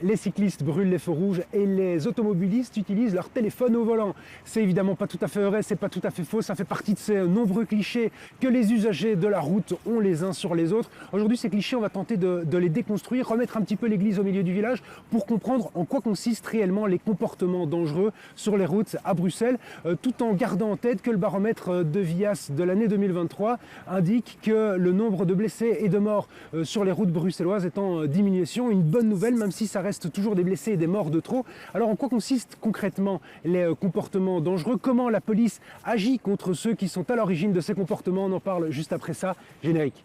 les cyclistes brûlent les feux rouges et les automobilistes utilisent leur téléphone au volant. C'est évidemment pas tout à fait vrai, c'est pas tout à fait faux, ça fait partie de ces nombreux clichés que les usagers de la route ont les uns sur les autres. Aujourd'hui, ces clichés, on va tenter de les déconstruire, remettre un petit peu l'église au milieu du village pour comprendre en quoi consistent réellement les comportements dangereux sur les routes à Bruxelles, tout en gardant en tête que le baromètre de VIAS de l'année 2023 indique que le nombre de blessés et de morts sur les routes bruxelloises est en diminution. Une bonne nouvelle, même si ça reste toujours des blessés et des morts de trop. Alors en quoi consistent concrètement les comportements dangereux? Comment la police agit contre ceux qui sont à l'origine de ces comportements? On en parle juste après ça. Générique.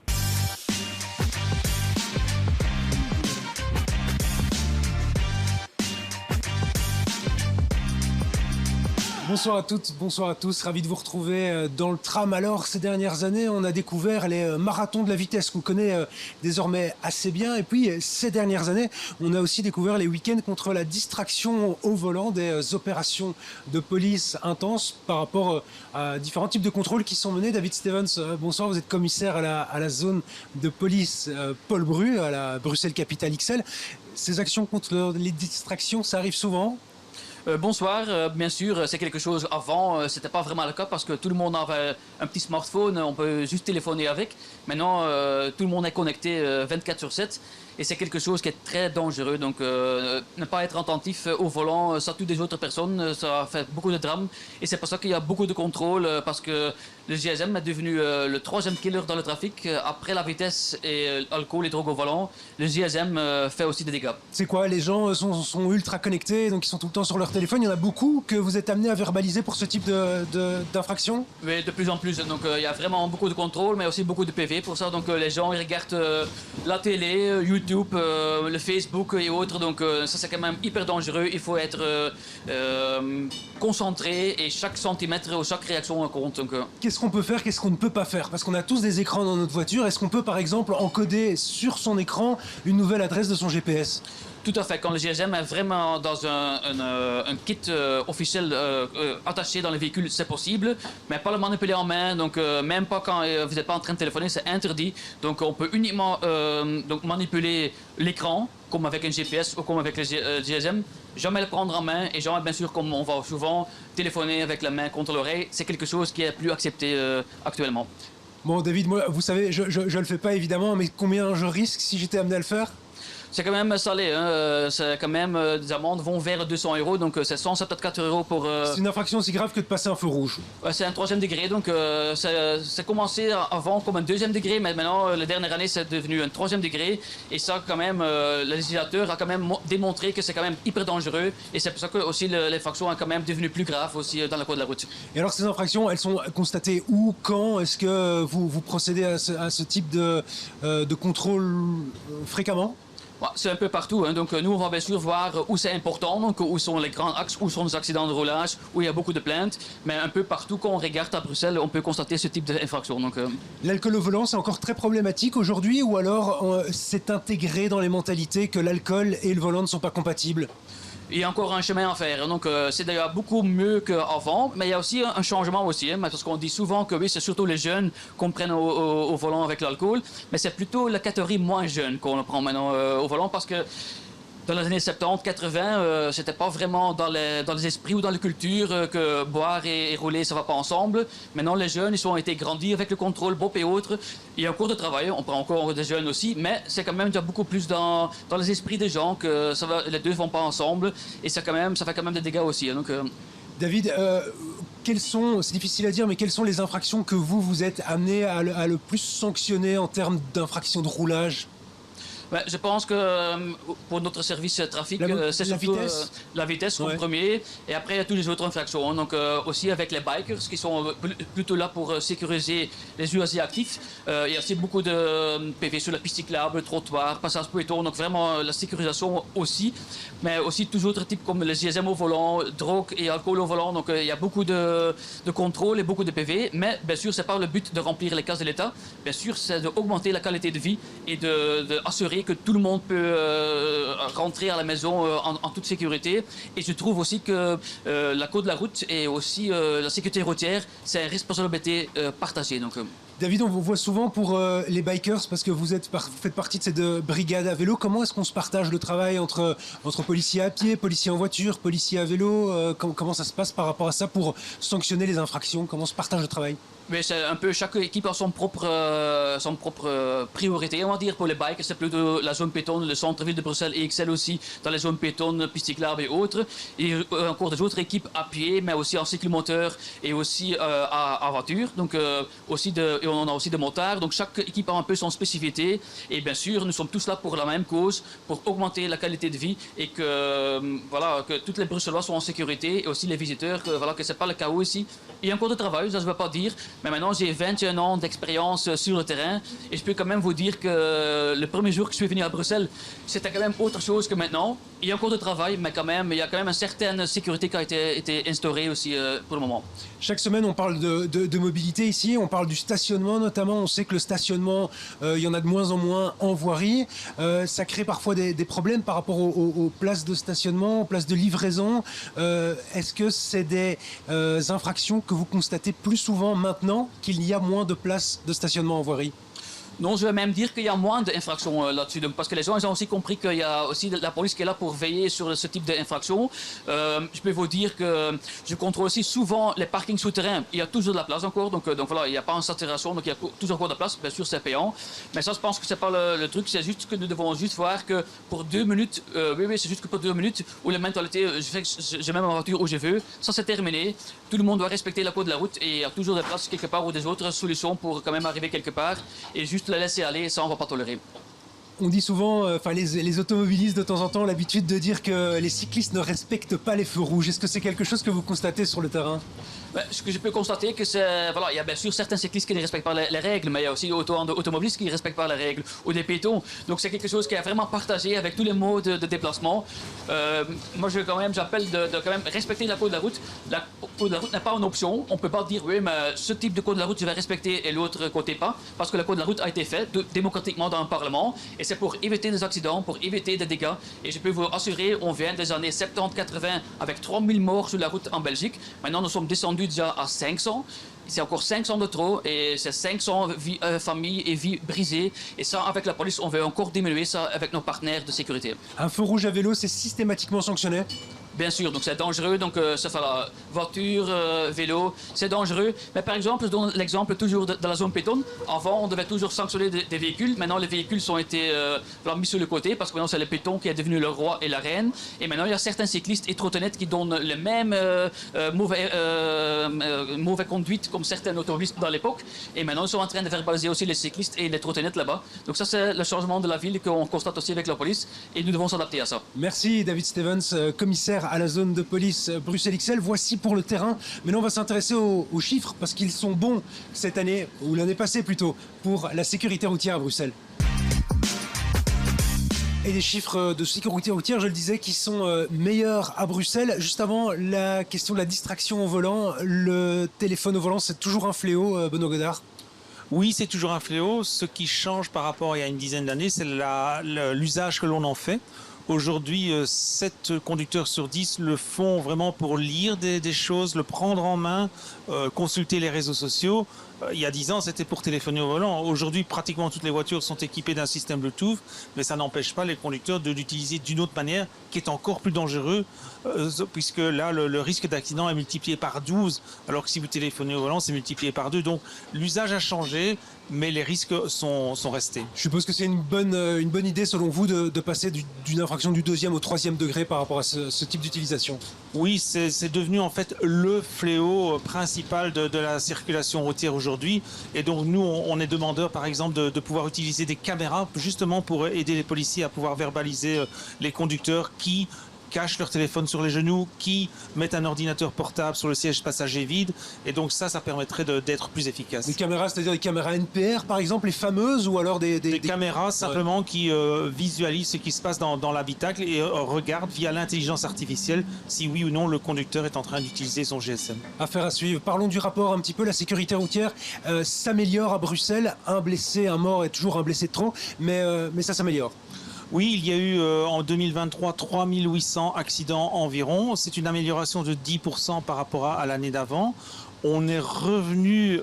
Bonsoir à toutes, bonsoir à tous, ravi de vous retrouver dans le tram. Alors, ces dernières années, on a découvert les marathons de la vitesse qu'on connaît désormais assez bien. Et puis, ces dernières années, on a aussi découvert les week-ends contre la distraction au volant, des opérations de police intenses par rapport à différents types de contrôles qui sont menés. David Stevens, bonsoir, vous êtes commissaire à la zone de police Paul Bru, à la Bruxelles Capitale XL. Ces actions contre les distractions, ça arrive souvent? Bonsoir, bien sûr, c'est quelque chose avant, c'était pas vraiment le cas parce que tout le monde avait un petit smartphone, on peut juste téléphoner avec. Maintenant, tout le monde est connecté 24/7 et c'est quelque chose qui est très dangereux. Donc, ne pas être attentif au volant, ça tue des autres personnes, ça fait beaucoup de drames et c'est pour ça qu'il y a beaucoup de contrôles parce que le GSM est devenu le troisième killer dans le trafic. Après la vitesse et l'alcool et drogue au volant, le GSM fait aussi des dégâts. C'est quoi? Les gens sont ultra connectés, donc ils sont tout le temps sur leur téléphone. Il y en a beaucoup que vous êtes amenés à verbaliser pour ce type d'infraction? Oui, de plus en plus. Donc, il y a vraiment beaucoup de contrôles, mais aussi beaucoup de PV pour ça. Donc, les gens ils regardent la télé, YouTube, le Facebook et autres. Donc, ça, c'est quand même hyper dangereux. Il faut être concentré et chaque centimètre ou chaque réaction compte. Donc, qu'est-ce qu'on peut faire, qu'est-ce qu'on ne peut pas faire? Parce qu'on a tous des écrans dans notre voiture. Est-ce qu'on peut, par exemple, encoder sur son écran une nouvelle adresse de son GPS? Tout à fait. Quand le GSM est vraiment dans un kit officiel attaché dans le véhicule, c'est possible, mais pas le manipuler en main. Donc, même pas quand vous n'êtes pas en train de téléphoner, c'est interdit. Donc, on peut uniquement donc manipuler l'écran, comme avec un GPS ou comme avec le GSM. Jamais le prendre en main et jamais, bien sûr, comme on va souvent téléphoner avec la main contre l'oreille. C'est quelque chose qui est plus accepté actuellement. Bon, David, moi, vous savez, je le fais pas évidemment, mais combien je risque si j'étais amené à le faire? C'est quand même salé, hein. C'est quand même des amendes vont vers 200 €, donc c'est 174 € pour... C'est une infraction aussi grave que de passer un feu rouge. Ouais, c'est un 3e degré, donc c'est commencé avant comme un 2e degré, mais maintenant, la dernière année, c'est devenu un 3e degré. Et ça, quand même, le législateur a quand même démontré que c'est quand même hyper dangereux. Et c'est pour ça que aussi l'infraction est quand même devenue plus grave aussi dans le code de la route. Et alors, ces infractions, elles sont constatées où, quand? Est-ce que vous procédez à ce type de contrôle fréquemment? C'est un peu partout, hein. Donc nous on va bien sûr voir où c'est important, donc où sont les grands axes, où sont les accidents de roulage, où il y a beaucoup de plaintes, mais un peu partout quand on regarde à Bruxelles, on peut constater ce type d'infraction. L'alcool au volant, c'est encore très problématique aujourd'hui, ou alors c'est intégré dans les mentalités que l'alcool et le volant ne sont pas compatibles? Il y a encore un chemin à faire, donc c'est d'ailleurs beaucoup mieux qu'avant, mais il y a aussi un changement aussi, hein, parce qu'on dit souvent que oui, c'est surtout les jeunes qu'on prenne au volant avec l'alcool, mais c'est plutôt la catégorie moins jeune qu'on prend maintenant au volant, parce que dans les années 70, 80, c'était pas vraiment dans les esprits ou dans la culture que boire et rouler, ça va pas ensemble. Maintenant, les jeunes, ils ont été grandis avec le contrôle BOP et autres. Il y a encore de travail, on prend encore des jeunes aussi, mais c'est quand même déjà beaucoup plus dans les esprits des gens que ça va, les deux vont pas ensemble. Et ça fait quand même des dégâts aussi. Hein, donc, David, c'est difficile à dire, mais quelles sont les infractions que vous êtes amené à le plus sanctionner en termes d'infractions de roulage? Ouais, je pense que pour notre service trafic, c'est surtout la vitesse en premier, et après il y a toutes les autres infractions. Donc aussi avec les bikers qui sont plutôt là pour sécuriser les usagers actifs. Il y a aussi beaucoup de PV sur la piste cyclable, trottoir, passage piéton, donc vraiment la sécurisation aussi. Mais aussi tous autres types comme les GSM au volant, drogue et alcool au volant. Donc il y a beaucoup de contrôles et beaucoup de PV. Mais bien sûr, c'est pas le but de remplir les cases de l'État. Bien sûr, c'est d'augmenter la qualité de vie et d'assurer que tout le monde peut rentrer à la maison en toute sécurité. Et je trouve aussi que la code de la route et aussi la sécurité routière, c'est une responsabilité partagée. Donc, David, on vous voit souvent pour les bikers parce que vous faites partie de ces deux brigades à vélo. Comment est-ce qu'on se partage le travail entre policiers à pied, policiers en voiture, policiers à vélo comment ça se passe par rapport à ça pour sanctionner les infractions? Comment se partage le travail? Mais c'est un peu, chaque équipe a son propre priorité, on va dire. Pour les bikes, c'est plutôt la zone piétonne, le centre-ville de Bruxelles et XL aussi, dans les zones piétonnes, pistes cyclables et autres. Et encore des autres équipes à pied, mais aussi en cyclomoteur et aussi à voiture. Donc, et on a aussi des motards. Donc, chaque équipe a un peu son spécificité. Et bien sûr, nous sommes tous là pour la même cause, pour augmenter la qualité de vie et que toutes les Bruxellois soient en sécurité et aussi les visiteurs, que ce n'est pas le chaos ici. Il y a encore du travail, ça je ne veux pas dire. Mais maintenant, j'ai 21 ans d'expérience sur le terrain et je peux quand même vous dire que le premier jour que je suis venu à Bruxelles, c'était quand même autre chose que maintenant. Il y a encore du travail, mais quand même, il y a quand même une certaine sécurité qui a été instaurée aussi pour le moment. Chaque semaine, on parle de mobilité ici, on parle du stationnement notamment. On sait que le stationnement, il y en a de moins en moins en voirie. Ça crée parfois des problèmes par rapport aux places de stationnement, aux places de livraison. Est-ce que c'est des infractions que vous constatez plus souvent maintenant qu'il y a moins de places de stationnement en voirie? Non, je vais même dire qu'il y a moins d'infractions là-dessus. Donc, parce que les gens ils ont aussi compris qu'il y a aussi la police qui est là pour veiller sur ce type d'infractions. Je peux vous dire que je contrôle aussi souvent les parkings souterrains. Il y a toujours de la place encore. Donc voilà, il n'y a pas une saturation. Donc il y a toujours encore de la place. Bien sûr, c'est payant. Mais ça, je pense que c'est pas le truc. C'est juste que nous devons juste voir que pour 2 minutes, oui, c'est juste que pour 2 minutes, où la mentalité, je mets ma voiture où je veux. Ça, c'est terminé. Tout le monde doit respecter la code de la route. Et il y a toujours des places quelque part ou des autres solutions pour quand même arriver quelque part. Et juste la laisser aller, ça on va pas tolérer. On dit souvent, les automobilistes de temps en temps ont l'habitude de dire que les cyclistes ne respectent pas les feux rouges. Est-ce que c'est quelque chose que vous constatez sur le terrain? Ce que je peux constater, que c'est, il y a bien sûr certains cyclistes qui ne respectent pas les règles, mais il y a aussi automobilistes qui ne respectent pas les règles, ou des piétons. Donc c'est quelque chose qui est vraiment partagé avec tous les modes de déplacement. Moi, j'appelle de quand même respecter la code de la route. La code de la route n'est pas une option. On ne peut pas dire, oui, mais ce type de code de la route, je vais respecter et l'autre côté pas, parce que la code de la route a été fait démocratiquement dans un parlement, et c'est pour éviter des accidents, pour éviter des dégâts. Et je peux vous assurer, on vient des années 70-80 avec 3000 morts sur la route en Belgique. Maintenant, nous sommes descendus déjà à 500. C'est encore 500 de trop et c'est 500 familles et vies brisées. Et ça, avec la police, on veut encore diminuer ça avec nos partenaires de sécurité. Un feu rouge à vélo, c'est systématiquement sanctionné? Bien sûr, donc c'est dangereux, donc ça fait la voiture, vélo, c'est dangereux. Mais par exemple, je donne l'exemple toujours de la zone piétonne. Avant, on devait toujours sanctionner des véhicules. Maintenant, les véhicules ont été mis sur le côté parce que maintenant, c'est le piéton qui est devenu le roi et la reine. Et maintenant, il y a certains cyclistes et trottinettes qui donnent le même mauvais conduite comme certains automobilistes dans l'époque. Et maintenant, ils sont en train de verbaliser aussi les cyclistes et les trottinettes là-bas. Donc ça, c'est le changement de la ville qu'on constate aussi avec la police. Et nous devons s'adapter à ça. Merci David Stevens, commissaire à la zone de police Bruxelles XL. Voici pour le terrain. Maintenant, on va s'intéresser aux chiffres parce qu'ils sont bons cette année, ou l'année passée plutôt, pour la sécurité routière à Bruxelles. Et des chiffres de sécurité routière, je le disais, qui sont meilleurs à Bruxelles. Juste avant, la question de la distraction au volant. Le téléphone au volant, c'est toujours un fléau, Benoît Godard? Oui, c'est toujours un fléau. Ce qui change par rapport à il y a une dizaine d'années, c'est l'usage que l'on en fait. Aujourd'hui, 7 conducteurs sur 10 le font vraiment pour lire des choses, le prendre en main, consulter les réseaux sociaux. Il y a 10 ans, c'était pour téléphoner au volant. Aujourd'hui, pratiquement toutes les voitures sont équipées d'un système Bluetooth, mais ça n'empêche pas les conducteurs de l'utiliser d'une autre manière, qui est encore plus dangereux, puisque là, le risque d'accident est multiplié par 12, alors que si vous téléphonez au volant, c'est multiplié par 2. Donc, l'usage a changé, mais les risques sont restés. Je suppose que c'est une bonne idée, selon vous, de passer d'une infraction du 2e au 3e degré par rapport à ce type d'utilisation. Oui, c'est devenu en fait le fléau principal de la circulation routière aujourd'hui. Et donc nous, on est demandeur par exemple de pouvoir utiliser des caméras justement pour aider les policiers à pouvoir verbaliser les conducteurs qui cachent leur téléphone sur les genoux, qui mettent un ordinateur portable sur le siège passager vide. Et donc ça permettrait d'être plus efficace. Des caméras, c'est-à-dire des caméras NPR par exemple, les fameuses, ou alors des caméras simplement qui visualisent ce qui se passe dans l'habitacle et regardent via l'intelligence artificielle si oui ou non le conducteur est en train d'utiliser son GSM. Affaire à suivre. Parlons du rapport un petit peu. La sécurité routière s'améliore à Bruxelles. Un blessé, un mort est toujours un blessé de trop, mais ça s'améliore. Oui, il y a eu en 2023 3800 accidents environ. C'est une amélioration de 10% par rapport à l'année d'avant. On est revenu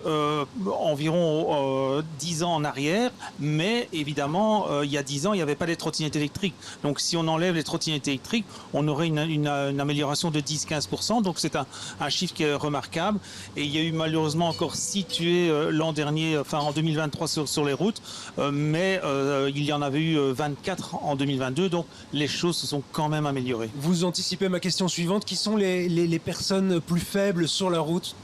environ 10 ans en arrière, mais évidemment, il y a 10 ans, il n'y avait pas les trottinettes électriques. Donc si on enlève les trottinettes électriques, on aurait une amélioration de 10-15%. Donc c'est un chiffre qui est remarquable. Et il y a eu malheureusement encore 6 tués l'an dernier, enfin en 2023 sur les routes, mais il y en avait eu 24 en 2022. Donc les choses se sont quand même améliorées. Vous anticipez ma question suivante. Qui sont les personnes plus faibles sur la route ?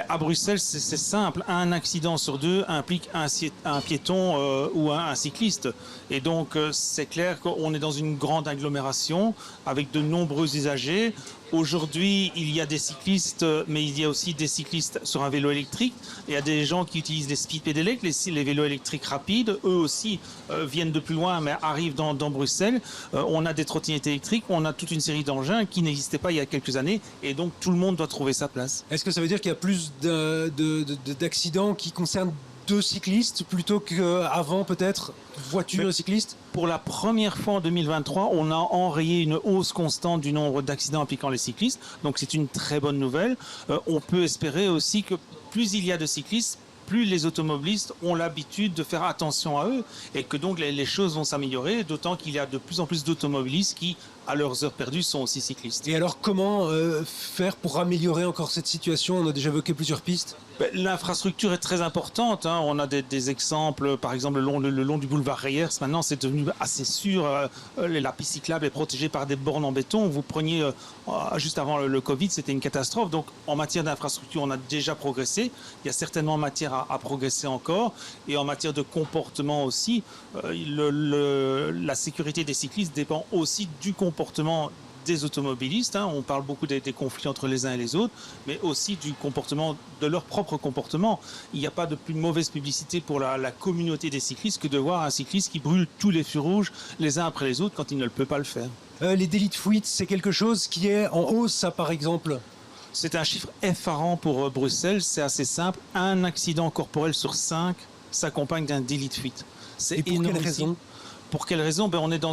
À Bruxelles, c'est simple. Un accident sur 2 implique un piéton ou un cycliste. Et donc, c'est clair qu'on est dans une grande agglomération avec de nombreux usagers. Aujourd'hui, il y a des cyclistes, mais il y a aussi des cyclistes sur un vélo électrique. Il y a des gens qui utilisent les speed pédélec, les vélos électriques rapides. Eux aussi viennent de plus loin, mais arrivent dans Bruxelles. On a des trottinettes électriques, on a toute une série d'engins qui n'existaient pas il y a quelques années. Et donc, tout le monde doit trouver sa place. Est-ce que ça veut dire qu'il y a plus d'accidents qui concernent 2 cyclistes plutôt qu'avant peut-être voiture et cycliste? Pour la première fois en 2023, on a enrayé une hausse constante du nombre d'accidents impliquant les cyclistes. Donc c'est une très bonne nouvelle. On peut espérer aussi que plus il y a de cyclistes, plus les automobilistes ont l'habitude de faire attention à eux et que donc les choses vont s'améliorer, d'autant qu'il y a de plus en plus d'automobilistes qui, à leurs heures perdues, sont aussi cyclistes. Et alors comment faire pour améliorer encore cette situation? On a déjà évoqué plusieurs pistes. L'infrastructure est très importante. On a des exemples, par exemple, le long du boulevard Reyers. Maintenant, c'est devenu assez sûr. La piste cyclable est protégée par des bornes en béton. Vous preniez, juste avant le Covid, c'était une catastrophe. Donc, en matière d'infrastructure, on a déjà progressé. Il y a certainement matière à progresser encore. Et en matière de comportement aussi, la sécurité des cyclistes dépend aussi du comportement des automobilistes. On parle beaucoup des conflits entre les uns et les autres, mais aussi du comportement, de leur propre comportement. Il n'y a pas de plus mauvaise publicité pour la communauté des cyclistes que de voir un cycliste qui brûle tous les feux rouges les uns après les autres quand il ne peut pas le faire. Les délits de fuite, c'est quelque chose qui est en hausse, ça par exemple? C'est un chiffre effarant pour Bruxelles. C'est assez simple. Un accident corporel sur 5 s'accompagne d'un délit de fuite. Et pour quelle raison? Pour quelle raison? On est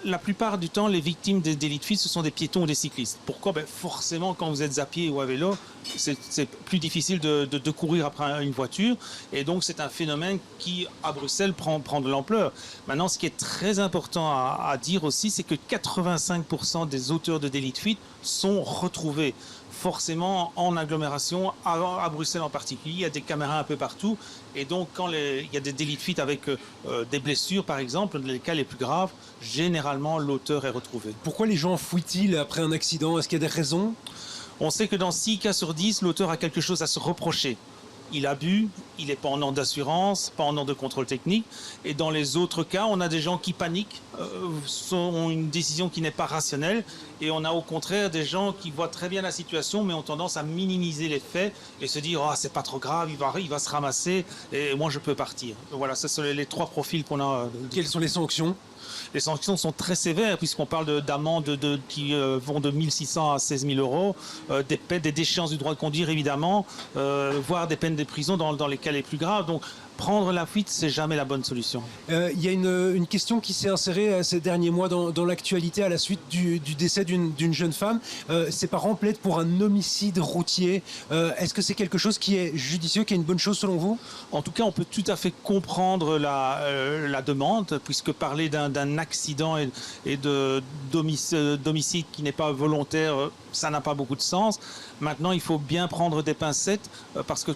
la plupart du temps, les victimes des délits de fuite, ce sont des piétons ou des cyclistes. Pourquoi? Forcément, quand vous êtes à pied ou à vélo, c'est plus difficile de courir après une voiture. Et donc, c'est un phénomène qui, à Bruxelles, prend de l'ampleur. Maintenant, ce qui est très important à dire aussi, c'est que 85% des auteurs de délits de fuite sont retrouvés. Forcément, en agglomération, à Bruxelles en particulier, il y a des caméras un peu partout. Et donc, quand il y a des délits de fuite avec des blessures, par exemple, dans les cas les plus graves, généralement, l'auteur est retrouvé. Pourquoi les gens fuient-ils après un accident? Est-ce qu'il y a des raisons? On sait que dans 6 cas sur 10, l'auteur a quelque chose à se reprocher. Il a bu, il n'est pas en ordre d'assurance, pas en ordre de contrôle technique. Et dans les autres cas, on a des gens qui paniquent, ont une décision qui n'est pas rationnelle. Et on a au contraire des gens qui voient très bien la situation, mais ont tendance à minimiser les faits et se dire « Ah, c'est pas trop grave, il va se ramasser et moi je peux partir ». Voilà, ce sont les 3 profils qu'on a. Quelles sont les sanctions? Les sanctions sont très sévères puisqu'on parle d'amendes qui vont de 1 600 à 16 000 euros, des déchéances du droit de conduire évidemment, voire des peines de prison dans les cas les plus graves. Donc prendre la fuite, c'est jamais la bonne solution. Il y a une question qui s'est insérée ces derniers mois dans l'actualité à la suite du décès d'une jeune femme. Ses parents plaident pour un homicide routier. Est-ce que c'est quelque chose qui est judicieux, qui est une bonne chose selon vous? En tout cas, on peut tout à fait comprendre la demande, puisque parler d'un accident et d'homicide qui n'est pas volontaire, ça n'a pas beaucoup de sens. Maintenant, il faut bien prendre des pincettes, parce que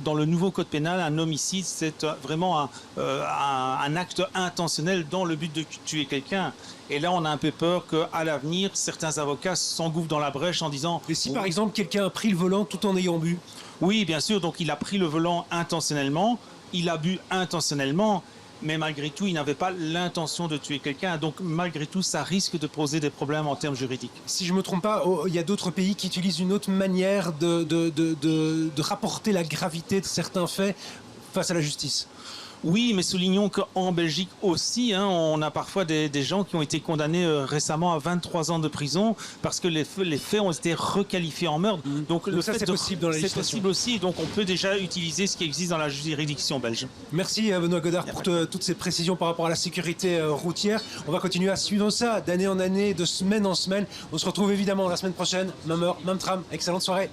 dans le nouveau code pénal, un homicide, c'est vraiment un acte intentionnel dans le but de tuer quelqu'un. Et là, on a un peu peur qu'à l'avenir, certains avocats s'engouffrent dans la brèche en disant... Et si par exemple, quelqu'un a pris le volant tout en ayant bu? Oui, bien sûr. Donc, il a pris le volant intentionnellement, il a bu intentionnellement, mais malgré tout, il n'avait pas l'intention de tuer quelqu'un. Donc, malgré tout, ça risque de poser des problèmes en termes juridiques. Si je ne me trompe pas, il y a d'autres pays qui utilisent une autre manière de rapporter la gravité de certains faits face à la justice. Oui, mais soulignons qu'en Belgique aussi, on a parfois des gens qui ont été condamnés récemment à 23 ans de prison parce que les faits ont été requalifiés en meurtre. Donc ça, c'est possible dans la législation. C'est possible aussi, donc on peut déjà utiliser ce qui existe dans la juridiction belge. Merci Benoît Godard pour toutes ces précisions par rapport à la sécurité routière. On va continuer à suivre ça d'année en année, de semaine en semaine. On se retrouve évidemment la semaine prochaine, même heure, même tram. Excellente soirée.